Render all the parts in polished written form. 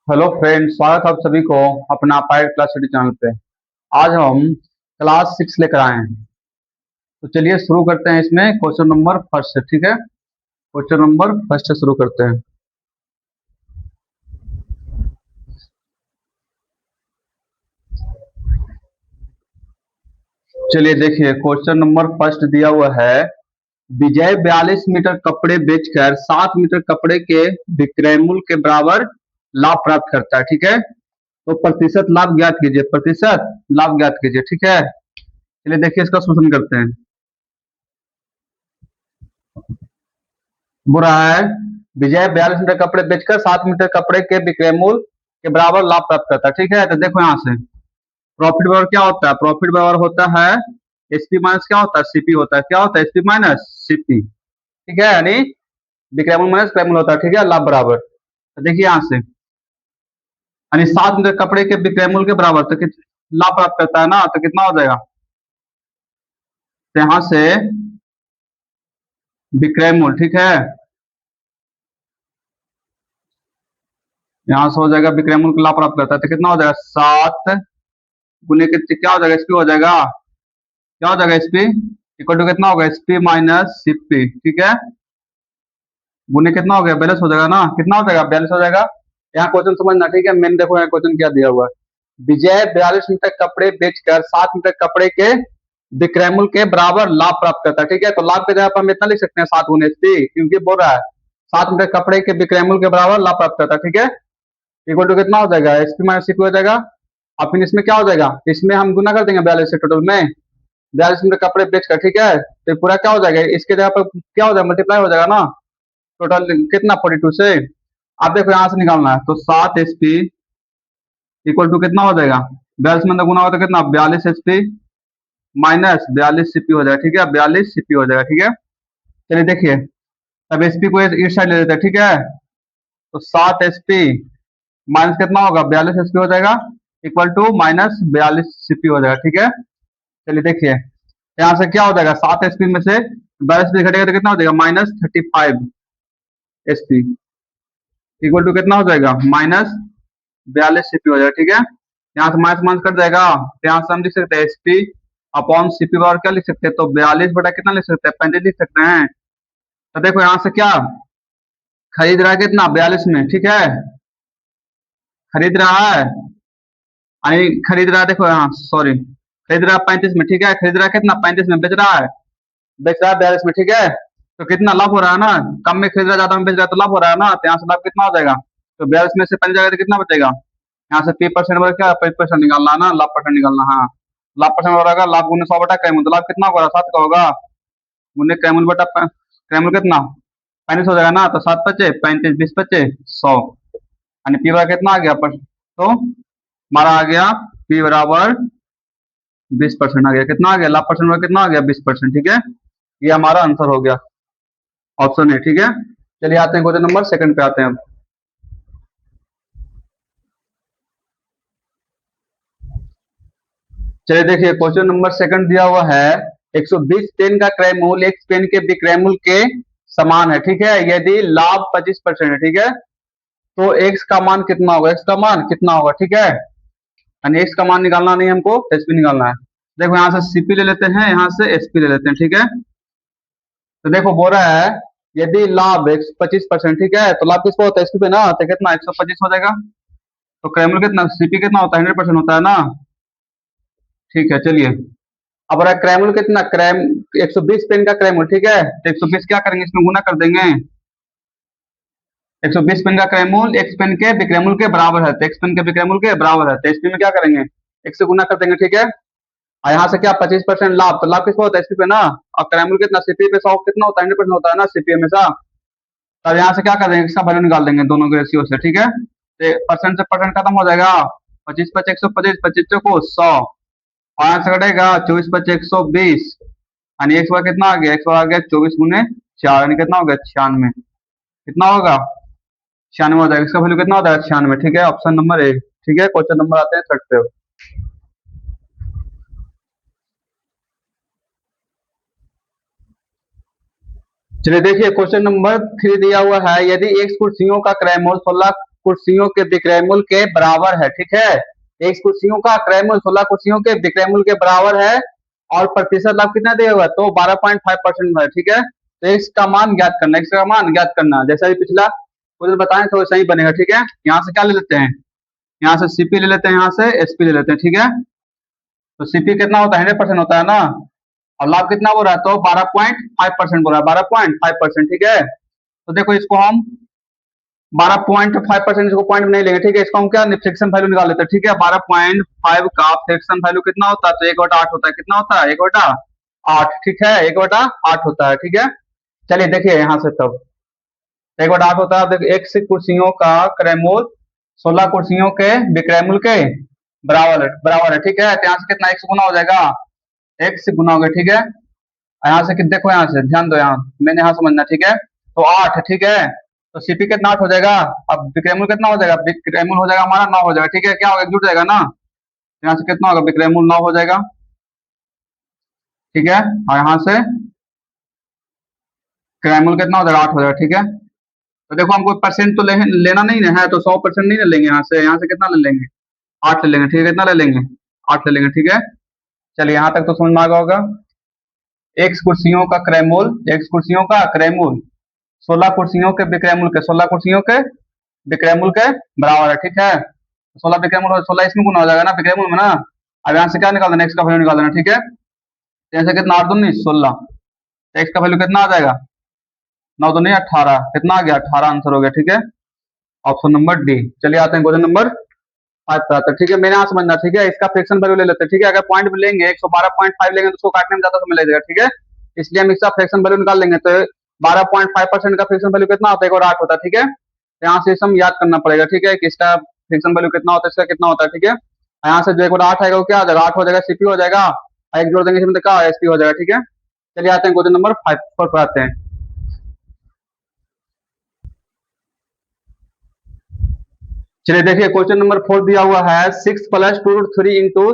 Hello friend, स्वागत है आप सभी को अपना पायलट क्लास स्टडी चैनल पे। आज हम क्लास 6 लेकर आए हैं। तो चलिए शुरू करते हैं। इसमें क्वेश्चन नंबर फर्स्ट से, ठीक है। क्वेश्चन नंबर फर्स्ट से शुरू करते हैं। चलिए देखिए, क्वेश्चन नंबर फर्स्ट दिया हुआ है। विजय 42 मीटर कपड़े बेचकर 7 मीटर कपड़े के विक्रय मूल्य के बराबर लाभ प्राप्त करता है, ठीक है। तो प्रतिशत लाभ ज्ञात कीजिए, प्रतिशत लाभ ज्ञात कीजिए, ठीक है। चलिए देखिए, इसका शोषण करते हैं। बुरा है। विजय 42 मीटर कपड़े बेचकर 7 मीटर कपड़े के विक्रय मूल्य के बराबर लाभ प्राप्त करता है, ठीक है। तो देखो यहाँ से प्रॉफिट बराबर क्या होता है, प्रॉफिट बराबर होता है एसपी माइनस क्या होता है, सीपी होता है। क्या होता है, एसपी माइनस सीपी, ठीक है। यानी विक्रय मूल्य माइनस क्रय मूल्य होता है, ठीक है, लाभ बराबर। तो देखिए यहाँ से, यानी 7 मीटर कपड़े के विक्रय मूल्य के बराबर, तो लाभ प्राप्त करता है ना, तो कितना हो जाएगा। तो यहाँ से विक्रय मूल्य, ठीक है, यहाँ से हो जाएगा विक्रय मूल्य का लाभ प्राप्त करता है, तो कितना हो जाएगा, 7 गुने के क्या हो जाएगा, एसपी हो जाएगा। क्या हो जाएगा, एसपी इक्वल टू कितना होगा, एसपी माइनस सीपी, ठीक है। गुने कितना हो गया, बैलेंस हो जाएगा ना, कितना हो जाएगा, बैलेंस हो जाएगा। यहाँ क्वेश्चन समझना, ठीक है। मैंने देखो यहाँ क्वेश्चन क्या दिया हुआ है। विजय 42 मीटर कपड़े बेचकर 7 मीटर कपड़े के विक्रय मूल्य के बराबर लाभ प्राप्त करता है, ठीक है। तो लाभ के जगह पर हम इतना लिख सकते हैं 7 गुने एसपी, क्योंकि बोल रहा है 7 मीटर कपड़े के विक्रय मूल्य के बराबर लाभ प्राप्त करता है, ठीक है। इक्वल टू कितना हो जाएगा, एसपी माइनस सीपी हो जाएगा। अब फिर इसमें क्या हो जाएगा, इसमें हम गुना कर देंगे 42 से टोटल में, 42 मीटर कपड़े बेचकर, ठीक है। तो पूरा क्या हो जाएगा, इसके जगह पर क्या हो जाएगा, मल्टीप्लाई हो जाएगा ना, टोटल कितना 42 से। आप देखो यहाँ से निकालना है, तो 7 एसपी इक्वल टू कितना हो जाएगा, 42 में अंदर गुना होगा तो कितना, 42 एसपी माइनस 42 सीपी हो जाएगा, ठीक है। 42 सीपी हो जाएगा, ठीक है। चलिए देखिए, अब एसपी को इस साइड ले लेते हैं, ठीक है। तो 7 एसपी माइनस कितना होगा, 42 एसपी हो जाएगा, इक्वल टू माइनस 42 सीपी हो जाएगा, ठीक है। चलिए देखिए, यहाँ से क्या हो जाएगा, 7 एसपी में से 42 घटेगा तो कितना हो जाएगा, -35 एसपी इक्वल टू कितना हो जाएगा, -42 सीपी हो जाएगा, ठीक है। यहाँ से माइनस माइनस कट जाएगा, तो यहाँ से हम लिख सकते हैं एसपी अपॉन सीपी बार क्या लिख सकते हैं, तो 42 बटा कितना लिख सकते हैं, 35 लिख सकते हैं। तो देखो यहाँ से क्या खरीद रहा है, कितना 42 में, ठीक है, खरीद रहा है, यानी खरीद रहा है, देखो यहाँ सॉरी, खरीद रहा है 35 में, ठीक है। खरीद रहा है कितना, 35 में, बेच रहा है 42 में, ठीक है। तो कितना लाभ हो रहा है ना, कम में खरीद रहा है, ज्यादा में बेच रहा है, तो लाभ हो रहा है ना। तो यहाँ से लाभ कितना हो जाएगा, तो 42 में से 5 जाएगा तो कितना बचेगा, यहाँ से पी परसेंट बचा, क्या 5% निकालना है ना, लाभ परसेंट निकालना। हाँ, लाभ परसेंट हो रहा है, लाभ गुने 100 बटा कैमूल, तो लाभ कितना होगा, 7 का होगा, गुने कैमूल बटा कैमूल कितना 35 हो जाएगा ना, तो 7 बचे 35, 20 बचे 100, यानी पी बराबर कितना आ गया पर, तो हमारा आ गया पी बराबर 20% आ गया। कितना आ गया, लाभ परसेंट में कितना आ गया, 20%, ठीक है। ये हमारा आंसर हो गया, ऑप्शन है, ठीक है। चलिए आते हैं क्वेश्चन नंबर सेकंड पे आते हैं अब। चलिए देखिए, क्वेश्चन नंबर सेकंड दिया हुआ है। 120 पेन का क्रय मूल्य एक पेन के विक्रय मूल्य के समान है, ठीक है, यदि लाभ 25% है, ठीक है। तो एक्स का मान कितना होगा, एक्स का मान कितना होगा, ठीक है। यानी एक्स का मान निकालना नहीं हमको, एसपी निकालना है। देखो यहाँ से सीपी ले लेते हैं, यहाँ से एसपी ले लेते हैं, ठीक है। तो देखो बोल रहा है यदि लाभ 25%, ठीक है, तो लाभ किसको होता है, एसपी पे ना, तो कितना 125 हो जाएगा। तो क्रय मूल्य कितना, सीपी कितना होता है, 100% होता है ना, ठीक है। चलिए, अब रहा क्रय मूल्य कितना, क्रय 120 पेन का क्रय मूल्य, ठीक है। तो 120 क्या करेंगे, इसमें गुना कर देंगे। 120 पेन का क्रय मूल्य एक्स पेन के विक्रय मूल्य के बराबर है, तो एक्स पेन के विक्रय मूल्य के बराबर है, तो एसपी में क्या करेंगे, एक से गुना कर देंगे, ठीक है। और यहाँ से क्या 25% लाभ, तो लाभ किसको होता है, एसपी पे ना। और क्रय मूल्य कितना, सीपी पे 100 कितना होता है, 100% होता है ना, सीपी हमेशा। तब यहाँ से क्या कर देंगे, इसका वैल्यू निकाल देंगे दोनों के रेशियो से, ठीक है। तो परसेंट से परसेंट खत्म हो जाएगा, 25 पचे 125, 25 को 100, और यहाँ से कटेगा 24 पचे 120, यानी एक्स बार कितना आ गया, एक्स बार आ गया 24 गुने 4, यानी कितना हो गया 96, कितना होगा 96 हो जाएगा। इसका वैल्यू कितना होता है 96, ठीक है, ऑप्शन नंबर ए, ठीक है। क्वेश्चन नंबर आते हैं थर्ड पे। चलिए देखिए, क्वेश्चन नंबर 3 दिया हुआ है। यदि एक्स कुर्सियों का क्रय मूल्य कुर्सियों के विक्रयमूल्य के बराबर है, ठीक है। x कुर्सियों का क्रयमूल्य 16 कुर्सियों के विक्रयमूल्य के बराबर है और प्रतिशत लाभ कितना दिया हुआ है, तो 12.5% है, ठीक है। तो x का मान ज्ञात करना, x का मान ज्ञात करना, जैसा ही पिछला क्वेश्चन बताएं तो वैसा ही बनेगा, ठीक है। यहाँ से क्या ले लेते हैं, यहाँ से सीपी ले लेते हैं, यहाँ से एसपी ले लेते हैं, ठीक है। तो सीपी कितना होता है, 100% होता है ना, और लाभ कितना बोल रहा है, तो 12.5% बोल रहा है, 12.5%, ठीक है। तो देखो इसको हम 12.5% इसको पॉइंट में नहीं लेंगे, ठीक है। इसको हम क्या फ्रिक्शन वैल्यू निकाल लेते हैं, ठीक है। 12.5 का फ्रिक्शन वैल्यू कितना होता है, तो 1/8 होता है, कितना होता है, 1/8, ठीक है, 1/8 होता है, ठीक है। चलिए देखिए यहाँ से तब 1/8 होता है, देखिए x कुर्सियों का क्रयमूल्य 16 कुर्सियों के विक्रयमूल्य के बराबर है, ठीक है। तो यहाँ से कितना x गुना हो जाएगा, x गुना हो गया, ठीक है। यहाँ से देखो, यहाँ से ध्यान दो, यहाँ मैंने यहाँ समझना, ठीक है। तो 8, ठीक है। तो सीपी कितना 8 हो जाएगा, अब विक्रयमूल्य कितना हो जाएगा, विक्रयमूल्य हो जाएगा हमारा 9 हो जाएगा, ठीक है। क्या होगा, जुट जाएगा ना, यहाँ से कितना होगा, विक्रयमूल्य 9 हो जाएगा, ठीक है। और यहाँ से क्रयमूल्य कितना हो जाएगा, 8 हो जाएगा, ठीक है। तो देखो हमको परसेंट तो लेना नहीं है, तो 100% नहीं ले लेंगे, यहाँ से कितना ले लेंगे, 8 ले लेंगे, ठीक है। कितना ले लेंगे, 8 ले लेंगे, ठीक है। चलिए यहाँ तक तो समझ में आ गया होगा। x कुर्सियों का क्रयमूल्य, x कुर्सियों का क्रयमूल्य 16 कुर्सियों के विक्रयमूल्य के 16 कुर्सियों के विक्रयमूल्य के बराबर है, ठीक है। 16 विक्रयमूल्य 16 इसमें गुना हो जाएगा ना, विक्रयमूल्य में ना। अब यहाँ से क्या निकाल देना, x का वैल्यू निकाल देना, ठीक है। जैसे कितना 8 दूनी 16, x का वैल्यू कितना आ जाएगा, 9 दूनी 18, कितना आ गया, 18 आंसर हो गया, ठीक है। Option number D. चलिए आते हैं क्वेश्चन नंबर 5 पर आते हैं, ठीक है। मैंने यहाँ समझना, ठीक है। इसका फ्रिक्शन वैल्यू ले लेते हैं, ठीक है। अगर पॉइंट में लेंगे 112.5 लेंगे तो उसको काटने में ज्यादा समय लगेगा, ठीक है। इसलिए हम इसका फ्रिक्शन वैल्यू निकाल लेंगे, तो 12.5% का फ्रिक्शन वैल्यू कितना होता है, 1/8 होता है, ठीक है। तो यहाँ से हम याद करना पड़ेगा, ठीक है, कि इसका फ्रिक्शन वैल्यू कितना होता है, इसका कितना होता है, ठीक है। यहाँ से जो 1/8 आएगा वो क्या हो जाएगा, 8 हो जाएगा, सीपी हो जाएगा, एक जोड़ देंगे इसमें तो क्या एसपी हो जाएगा, ठीक है। चलिए आते हैं क्वेश्चन नंबर 5 पर आते हैं। चलिए देखिए क्वेश्चन नंबर 4 दिया हुआ है, 6 + 2√3 इंटू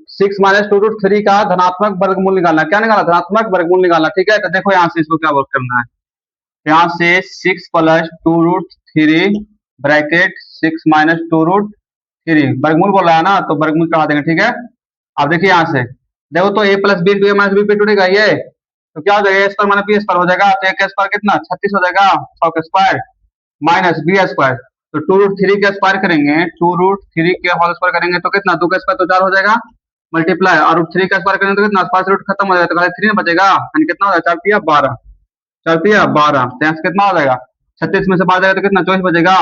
6 - 2√3 का धनात्मक वर्गमूल निकालना। क्या निकालना, धनात्मक वर्गमूल निकालना, ठीक है। तो देखो यहाँ से इसको क्या वर्क करना है, यहाँ से 6 + 2√3 ब्रैकेट 6 - 2√3 वर्गमूल बोल रहा है ना, तो वर्गमूल चढ़ा देंगे, ठीक है। अब देखिए यहाँ से देखो, तो a + b b - b पे टूटेगा ये, तो क्या हो जाएगा, a² - b² हो जाएगा। तो a² कितना 36 हो जाएगा, 6² माइनस b², तो 2√3 के स्क्वायर करेंगे, 2√3 के होल स्क्वायर करेंगे तो कितना, 2 का स्क्वायर तो 4 हो जाएगा, मल्टीप्लाई, और √3 का स्क्वायर करेंगे तो कितना, 5 रूट खत्म हो जाएगा, तो खाली 3 बचेगा, यानी कितना हो जाएगा, 4 तिया 12, 4 तिया 12, तो यहाँ से कितना हो जाएगा, 36 में से 12 जाएगा तो कितना, 24 बचेगा।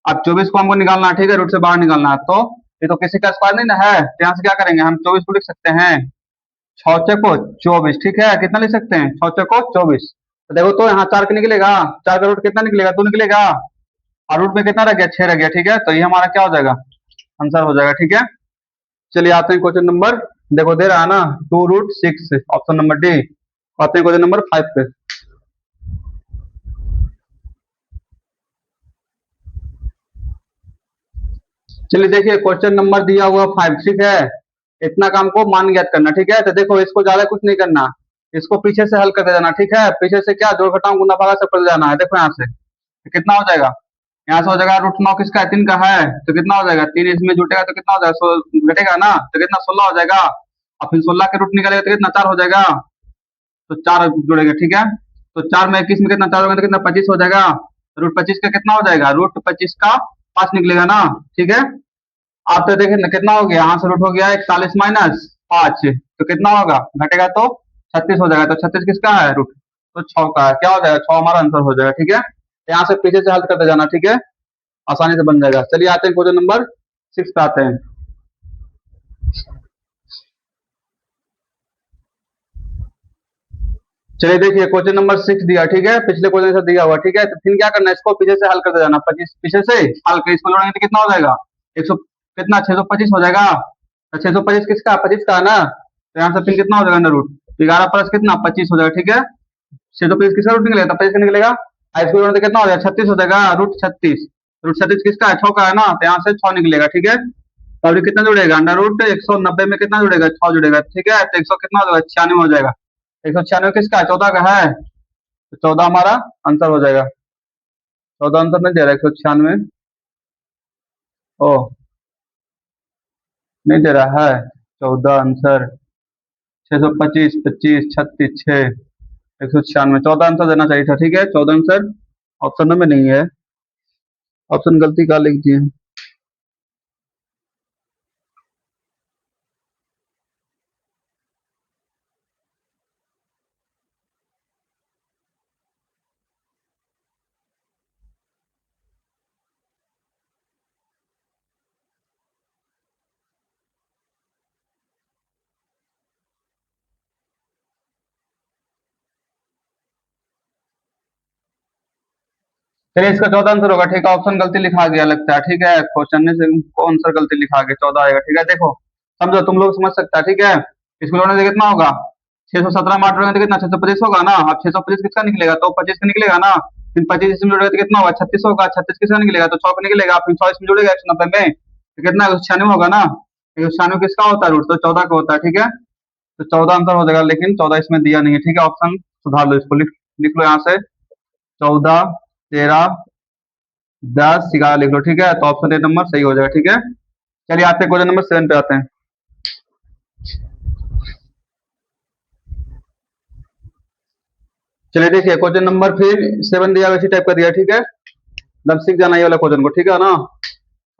अब 24 को हमको निकालना है, ठीक है, रूट से बाहर निकालना है, तो ये तो किसी का स्क्वायर नहीं ना है, तो यहाँ से क्या करेंगे, हम 24 को लिख सकते हैं 6 चौको 24, ठीक है। कितना लिख सकते हैं, 6 चौको 24। तो देखो तो यहाँ 4 का निकलेगा, 4 का रूट कितना निकलेगा, 2 निकलेगा, और रूट में कितना रह गया, 6 रह गया, ठीक है। तो ये हमारा क्या हो जाएगा, आंसर हो जाएगा, ठीक है। चलिए आते हैं क्वेश्चन नंबर, देखो दे रहा है ना 2√6, ऑप्शन नंबर डी। आते हैं क्वेश्चन नंबर 5 पे। चलिए देखिए क्वेश्चन नंबर दिया हुआ 5, ठीक है। इतना काम को मान ज्ञात करना, ठीक है। तो देखो इसको ज्यादा कुछ नहीं करना, इसको पीछे से हल करते जाना, ठीक है। पीछे से क्या, जोड़ घटाव गुना भागा सब करते जाना है। देखो यहाँ से तो कितना हो जाएगा, यहाँ से हो जाएगा √9 किसका है, 3 का है, तो कितना हो जाएगा, 3 इसमें जुटेगा तो कितना हो जाएगा, घटेगा ना, तो कितना 16 हो जाएगा, और फिर 16 के रूट निकालेगा तो कितना 4 हो जाएगा, तो 4 जुड़ेगा, ठीक है। तो 4 में 21 में कितना 4 होगा तो कितना 25 हो जाएगा, √25 का कितना हो जाएगा, √25 का 5 निकलेगा ना, ठीक है। आप तो देखिए कितना हो गया, यहाँ से रूट हो गया 41 माइनस 5, तो कितना होगा, घटेगा तो 36 हो जाएगा, तो 36 किसका है, रूट तो 6 का है, क्या हो जाएगा, 6 हमारा आंसर हो जाएगा, ठीक है। यहाँ से पीछे से हल करते जाना, ठीक है, आसानी से बन जाएगा। चलिए आते हैं क्वेश्चन नंबर 6 पे आते हैं। चलिए देखिए क्वेश्चन नंबर 6 दिया, ठीक है, पिछले क्वेश्चन से दिया हुआ, ठीक है। तो फिर क्या करना है, इसको पीछे से हल करते जाना, 25 पीछे से हल कर इसको जोड़ेंगे तो कितना हो जाएगा, 100 कितना 625 हो जाएगा, तो 625 किसका 25 का है ना, तो यहाँ से फिर कितना हो जाएगा अंडर रूट 11 प्लस कितना 25 हो जाएगा, ठीक है। 625 किसका रूट निकलेगा, 25 का निकलेगा, इसको जोड़ने तो कितना हो जाएगा 36 हो जाएगा, √36, √36 किसका है 6 का है ना, तो यहाँ से 6 निकलेगा, ठीक है। तो अभी कितना जुड़ेगा, अंडर रूट 190 में कितना जुड़ेगा, 6 जुड़ेगा, ठीक है। तो 100 कितना हो जाएगा 96 हो जाएगा, 196 किसका है 14 का है, तो 14 हमारा आंसर हो जाएगा, 14 आंसर नहीं दे रहा, 196। ओ, नहीं दे रहा है। 14 आंसर, 625, 25, 36, 6, 196, 14 आंसर देना चाहिए था। ठीक है, 14 आंसर ऑप्शन में नहीं है। ऑप्शन गलती का लिख दिए। चलिए, इसका 14 आंसर होगा। ठीक है, ऑप्शन गलती लिखा गया लगता है। ठीक है, क्वेश्चन में से आंसर गलती लिखा गया, 14 आएगा। ठीक है, देखो समझो, तुम लोग समझ सकता है। ठीक है, इसको जोड़ने से कितना होगा? 617 में 8 जोड़ेंगे तो कितना? 625 होगा ना। अब 625 किसका निकलेगा? तो 25 का निकलेगा ना। फिर 25 इसमें जोड़ेगा तो कितना होगा? 36 होगा। 36 किसका निकलेगा? तो 6 का निकलेगा। फिर 100 इसमें जोड़ेगा 190 में तो कितना? 96 होगा ना। 96 किसका होता है? रूट तो 14 का होता है। ठीक है, तो 14 आंसर हो जाएगा, लेकिन 14 इसमें दिया नहीं है। ठीक है, ऑप्शन सुधार लो, इसको लिख लो यहाँ से। 14, 13, 10, 11 लिख लो। ठीक है, तो ऑप्शन ए नंबर सही हो जाएगा। ठीक है, चलिए आते हैं क्वेश्चन नंबर 7 पे आते हैं। चलिए देखिए, क्वेश्चन नंबर फिर 7 दिया, वैसे टाइप कर दिया। ठीक है, मतलब सीख जाना ये वाला क्वेश्चन को। ठीक है ना,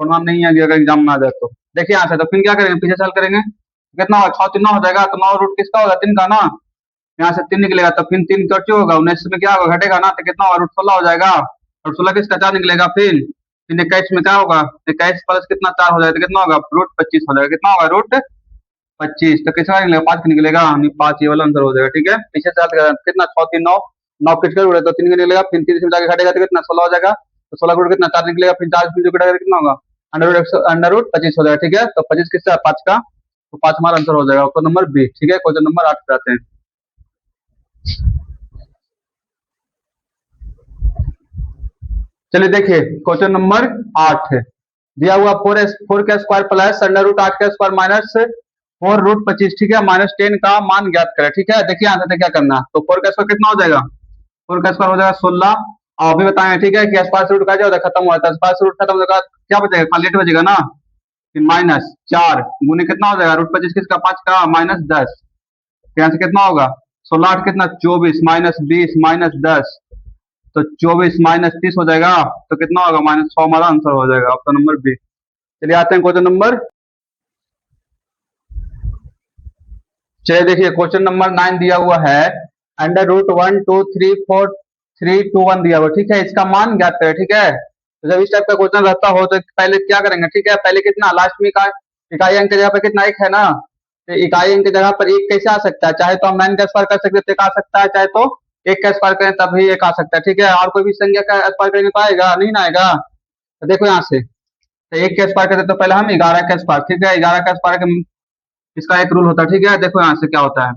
पढ़ना नहीं है अगर एग्जाम में आ जाए तो। देखिए यहाँ से, तो फिर क्या करेंगे? पीछे चल करेंगे, कितना होगा? 6 3 9 हो जाएगा। तो 9 रूट किसका होगा? 3 का ना। यहाँ से 3 निकलेगा, तो फिर 3 क्यों होगा? 19 में क्या होगा? घटेगा ना। तो कितना होगा? रूट 16 हो जाएगा। और 16 किसका? 4 निकलेगा। फिर 21 में क्या होगा? 21 प्लस कितना? 4 हो जाएगा, तो कितना होगा? रूट 25 हो जाएगा। कितना होगा? रूट 25। तो किसका निकलेगा? 5 का निकलेगा, नहीं 5 ये वाला आंसर हो जाएगा। ठीक है, पीछे से कितना? 6 3 9, 9 किसका रूट है? तो 3 का निकलेगा। फिर 3 से जाके घटेगा तो कितना? 16 हो जाएगा। तो 16 का रूट कितना? 4 निकलेगा। फिर 4 से जो घटेगा तो कितना होगा? अंडर रूट 25 हो जाएगा। ठीक है, तो 25 किसका? 5 का। तो 5 हमारा आंसर हो जाएगा, ऑप्शन नंबर बी। ठीक है, क्वेश्चन नंबर 8 पे आते हैं। चलिए देखिए, क्वेश्चन नंबर 8 है। दिया हुआ 4 का स्क्वायर प्लस अंडर रूट 8 का स्क्वायर माइनस 4 रूट 25। ठीक है, -10 का मान ज्ञात करें। ठीक है, देखिए यहाँ से क्या करना है। तो 4 का स्क्वायर कितना हो जाएगा? 4 का स्क्वायर हो जाएगा 16। और अभी बताएं, ठीक है, कि स्क्वायर रूट का क्या होता है? खत्म हो जाता है। स्क्वायर रूट खत्म हो जाएगा, क्या बचेगा? खाली 8 बचेगा ना। फिर -4 गुने कितना हो जाएगा? रूट 25 किसका? 5 का, -10। यहाँ से कितना होगा? 16 8 कितना? 24, -20, -10। तो 24 -30 हो जाएगा, तो कितना होगा? -6 हमारा आंसर हो जाएगा, ऑप्शन नंबर बी। चलिए आते हैं क्वेश्चन नंबर। चलिए देखिए, क्वेश्चन नंबर 9 दिया हुआ है। अंडर रूट 1 2 3 4 3 2 1 दिया हुआ। ठीक है, इसका मान ज्ञात करें। ठीक है, तो जब इस टाइप का क्वेश्चन रहता हो तो पहले क्या करेंगे? ठीक है, पहले कितना लास्ट में का इकाई अंक की जगह पर कितना? 1 है ना। तो इकाई अंक की जगह पर 1 कैसे आ सकता है? चाहे तो हम 9 का स्क्वायर कर सकते थे, आ सकता है। चाहे तो 1 का स्क्वायर करें तब भी 1 आ सकता है। ठीक है, और कोई भी संख्या का स्क्वायर करेंगे तो आएगा नहीं ना? आएगा। तो देखो यहाँ से, तो 1 का स्क्वायर करें तो पहले हम 11 का स्क्वायर। ठीक है, 11 का स्क्वायर इसका एक रूल होता है। ठीक है, देखो यहाँ से क्या होता है।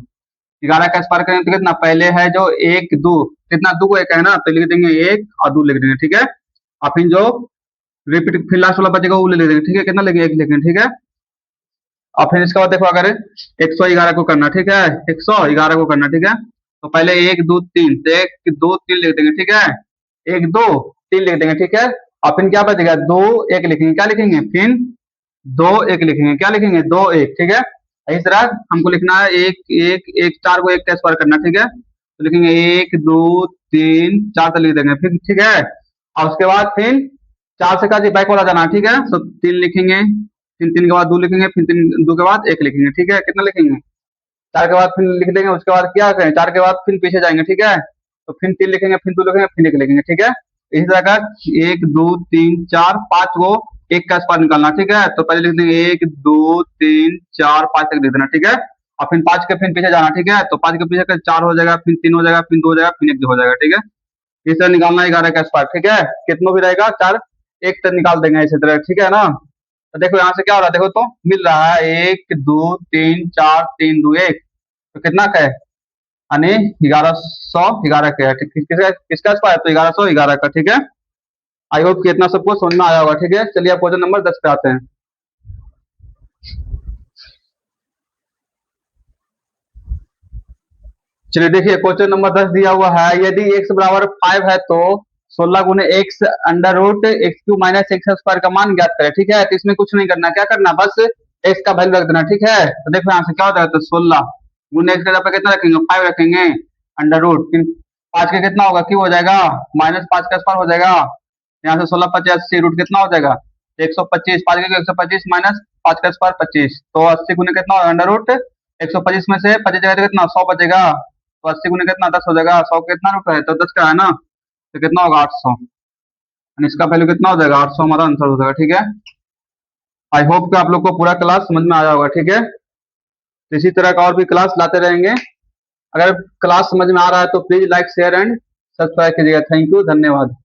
11 का स्क्वायर करेंगे तो कितना? पहले है जो 1 2, कितना? 2 को 1 है ना, तो लिख देंगे 1 और 2 लिख देंगे। ठीक है, और फिर जो रिपीट फिर लास्ट वाला बचेगा वो ले लेंगे। ठीक है, कितना लेंगे? 1 लिखेंगे। ठीक है, और फिर इसके बाद देखो, अगर 111 को करना, ठीक है, 111 को करना। ठीक है, तो पहले 1 2 3, तो 1 2 3 लिख देंगे। ठीक है, 1 2 3 लिख देंगे। ठीक है, और फिर क्या बचेगा? 2 1 लिखेंगे। क्या लिखेंगे? फिर 2 1 लिखेंगे। क्या लिखेंगे? 2 1। ठीक है, इस तरह हमको लिखना है। 1 1 1 4 को 1 का स्क्वायर करना। ठीक है, तो लिखेंगे 1 2 3 4 तो लिख देंगे। फिर ठीक है, और उसके बाद फिर 4 से का बैक वाला जाना है। ठीक है, तो 3 लिखेंगे। फिर 3 के बाद 2 लिखेंगे। फिर 3 2 के बाद 1 लिखेंगे। ठीक है, कितना लिखेंगे? 4 के बाद फिर लिख देंगे। उसके बाद क्या करें? 4 के बाद फिर पीछे जाएंगे। ठीक है, तो फिर 3 लिखेंगे, फिर 2 लिखेंगे, फिर 1 लिखेंगे। ठीक है, इसी तरह का 1 2 3 4 5 को 1 का स्क्वायर निकालना। ठीक है, तो पहले लिख देंगे 1 2 3 4 5 तक लिख देना। ठीक है, और फिर 5 के फिर पीछे जाना। ठीक है, तो 5 के पीछे का 4 हो जाएगा, फिर 3 हो जाएगा, फिर 2 हो जाएगा, फिर 1 हो जाएगा। ठीक है, इस तरह निकालना 11 का स्क्वायर। ठीक है, कितनों भी रहेगा 4 1 तक निकाल देंगे इसी तरह। ठीक है ना, तो देखो यहाँ से क्या हो रहा है, देखो तो मिल रहा है 1 2 3 4 3 2 1, तो कितना का है? यानी 1111 का है। ठीक, किसका किसका स्क्वायर? तो 1111 का। ठीक है, आई होप कि इतना सबको समझ में आया होगा। ठीक है, चलिए आप क्वेश्चन नंबर 10 पे आते हैं। चलिए देखिए, क्वेश्चन नंबर 10 दिया हुआ है। यदि x बराबर 5 है तो 16 गुने x under root x q minus x square का मान ज्ञात करें। ठीक है, तो इसमें कुछ नहीं करना, क्या करना, बस एक्स का वैल्यू रख देना। ठीक है, तो देखो यहाँ से क्या हो जाएगा, तो 16 गुने एक्स का कितना रखेंगे, 5 रखेंगे अंडर रूट, फिर 5 का कितना होगा, क्यू हो जाएगा माइनस 5 का स्क्वायर हो जाएगा, यहाँ से 16 50 80 रूट कितना हो जाएगा 125, 5 का 125 माइनस 5 का स्क्वायर 25, तो 80 गुने कितना होगा अंडर रूट 125 में से 25 जगह कितना 100 बचेगा, तो 80 गुने कितना 10 हो जाएगा, 100 कितना रूट है, तो 10 का है ना, तो कितना होगा 800, इसका वैल्यू कितना हो जाएगा 800 हमारा आंसर हो जाएगा। ठीक है, आई होप कि आप लोग को पूरा क्लास समझ में आया होगा। ठीक है, तो इसी तरह का और भी क्लास लाते रहेंगे। अगर क्लास समझ में आ रहा है तो please like share and subscribe कीजिएगा। थैंक यू, धन्यवाद।